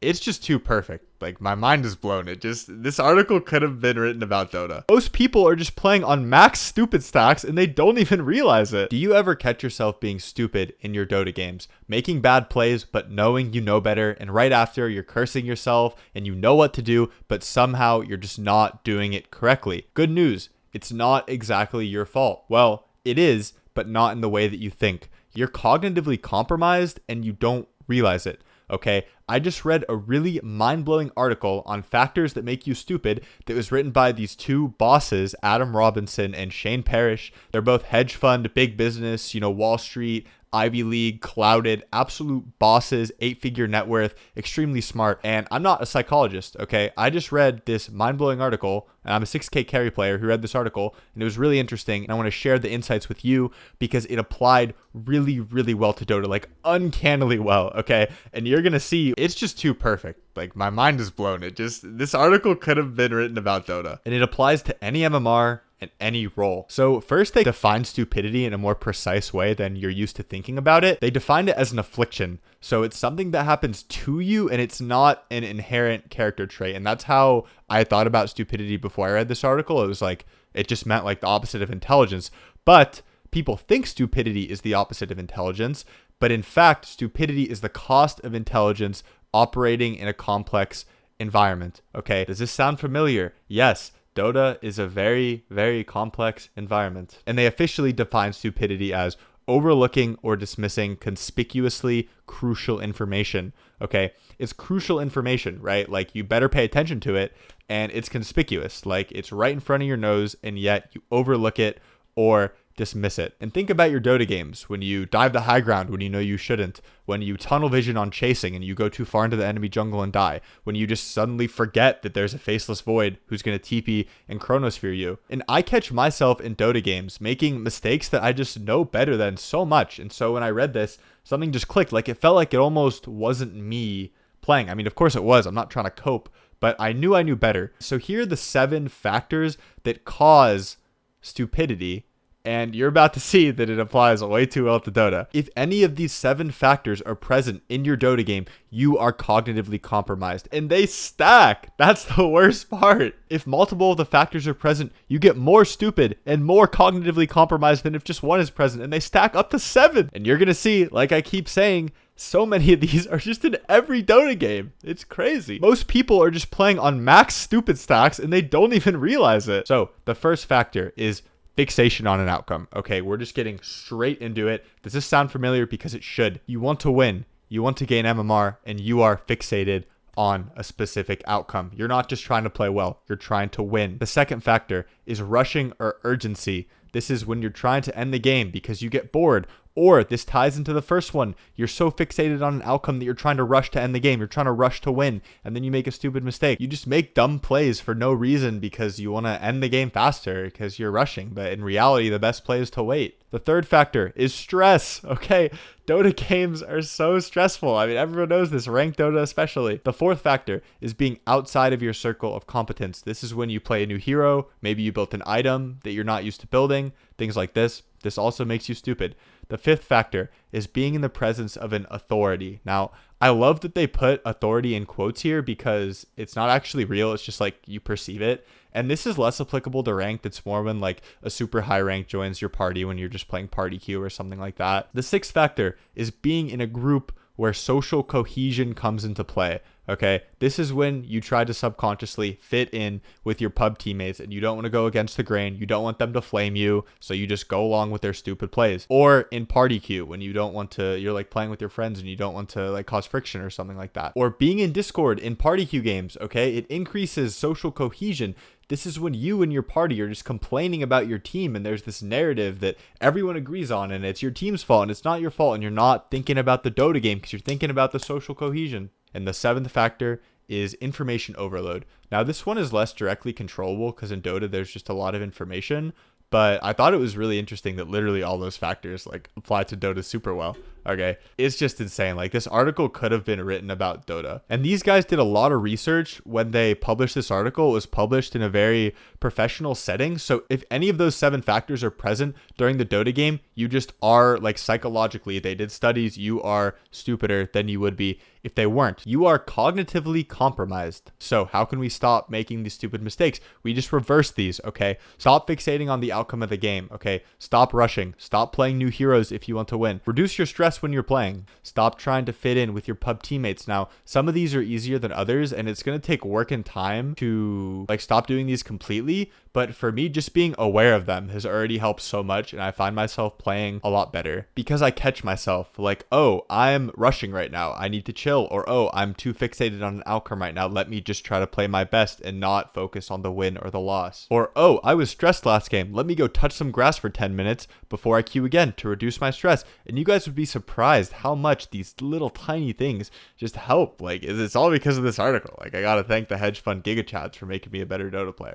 It's just too perfect. Like, my mind is blown. This article could have been written about Dota. Most people are just playing on max stupid stacks and they don't even realize it. Do you ever catch yourself being stupid in your Dota games? Making bad plays, but knowing you know better, and right after you're cursing yourself and you know what to do, but somehow you're just not doing it correctly. Good news, it's not exactly your fault. Well, it is, but not in the way that you think. You're cognitively compromised and you don't realize it. Okay, I just read a really mind-blowing article on factors that make you stupid that was written by these two bosses, Adam Robinson and Shane Parrish. They're both hedge fund, big business, Wall Street, Ivy League, clouded, absolute bosses, 8-figure net worth, extremely smart. And I'm not a psychologist, okay? I just read this mind-blowing article, and I'm a 6K carry player who read this article, and it was really interesting. And I want to share the insights with you because it applied really, really well to Dota, like uncannily well, okay? And you're going to see it's just too perfect. Like, my mind is blown. This article could have been written about Dota. And it applies to any MMR and any role. So first, they define stupidity in a more precise way than you're used to thinking about it. They defined it as an affliction. So it's something that happens to you and it's not an inherent character trait. And that's how I thought about stupidity before I read this article. It was like, it just meant like the opposite of intelligence. But people think stupidity is the opposite of intelligence. But in fact, stupidity is the cost of intelligence operating in a complex environment. Okay, does this sound familiar? Yes. Dota is a very, very complex environment. And they officially define stupidity as overlooking or dismissing conspicuously crucial information. Okay, it's crucial information, right? Like, you better pay attention to it, and it's conspicuous. Like, it's right in front of your nose, and yet you overlook it or dismiss it. And think about your Dota games when you dive the high ground when you know you shouldn't, when you tunnel vision on chasing and you go too far into the enemy jungle and die, when you just suddenly forget that there's a faceless void who's going to TP and chronosphere you. And I catch myself in Dota games making mistakes that I just know better than so much. And so when I read this, something just clicked. Like, it felt like it almost wasn't me playing. I mean, of course it was. I'm not trying to cope, but I knew better. So here are the 7 factors that cause stupidity. And you're about to see that it applies way too well to Dota. If any of these 7 factors are present in your Dota game, you are cognitively compromised. And they stack. That's the worst part. If multiple of the factors are present, you get more stupid and more cognitively compromised than if just one is present. And they stack up to 7. And you're going to see, like I keep saying, so many of these are just in every Dota game. It's crazy. Most people are just playing on max stupid stacks and they don't even realize it. So the first factor is fixation on an outcome. Okay, we're just getting straight into it. Does this sound familiar? Because it should. You want to win, you want to gain MMR, and you are fixated on a specific outcome. You're not just trying to play well, you're trying to win. The second factor is rushing or urgency. This is when you're trying to end the game because you get bored. Or this ties into the first one. You're so fixated on an outcome that you're trying to rush to end the game. You're trying to rush to win. And then you make a stupid mistake. You just make dumb plays for no reason because you want to end the game faster because you're rushing. But in reality, the best play is to wait. The third factor is stress. Okay, Dota games are so stressful. I mean, everyone knows this, ranked Dota especially. The fourth factor is being outside of your circle of competence. This is when you play a new hero. Maybe you built an item that you're not used to building. Things like this. This also makes you stupid. The fifth factor is being in the presence of an authority. Now, I love that they put authority in quotes here because it's not actually real. It's just like you perceive it. And this is less applicable to ranked. It's more when like a super high rank joins your party when you're just playing party queue or something like that. The sixth factor is being in a group where social cohesion comes into play. Okay, this is when you try to subconsciously fit in with your pub teammates and you don't want to go against the grain. You don't want them to flame you, so you just go along with their stupid plays. Or in party queue when you don't want to, you're like playing with your friends and you don't want to like cause friction or something like that. Or being in Discord in party queue games, okay, it increases social cohesion. This is when you and your party are just complaining about your team and there's this narrative that everyone agrees on and it's your team's fault and it's not your fault and you're not thinking about the Dota game because you're thinking about the social cohesion. And the seventh factor is information overload. Now, this one is less directly controllable because in Dota, there's just a lot of information. But I thought it was really interesting that literally all those factors like apply to Dota super well. Okay. It's just insane. Like, this article could have been written about Dota. And these guys did a lot of research when they published this article. It was published in a very professional setting. So if any of those 7 factors are present during the Dota game, you just are, like, psychologically, they did studies, you are stupider than you would be if they weren't. You are cognitively compromised. So how can we stop making these stupid mistakes? We just reverse these, okay? Stop fixating on the outcome of the game, okay? Stop rushing. Stop playing new heroes if you want to win. Reduce your stress when you're playing. Stop trying to fit in with your pub teammates. Now, some of these are easier than others, and it's going to take work and time to, like, stop doing these completely. But for me, just being aware of them has already helped so much, and I find myself playing a lot better because I catch myself like, oh, I'm rushing right now, I need to chill, or oh, I'm too fixated on an outcome right now, let me just try to play my best and not focus on the win or the loss. Or oh, I was stressed last game, let me go touch some grass for 10 minutes before I queue again to reduce my stress. And you guys would be surprised how much these little tiny things just help. Like, it's all because of this article. Like, I gotta thank the hedge fund gigachads for making me a better Dota player.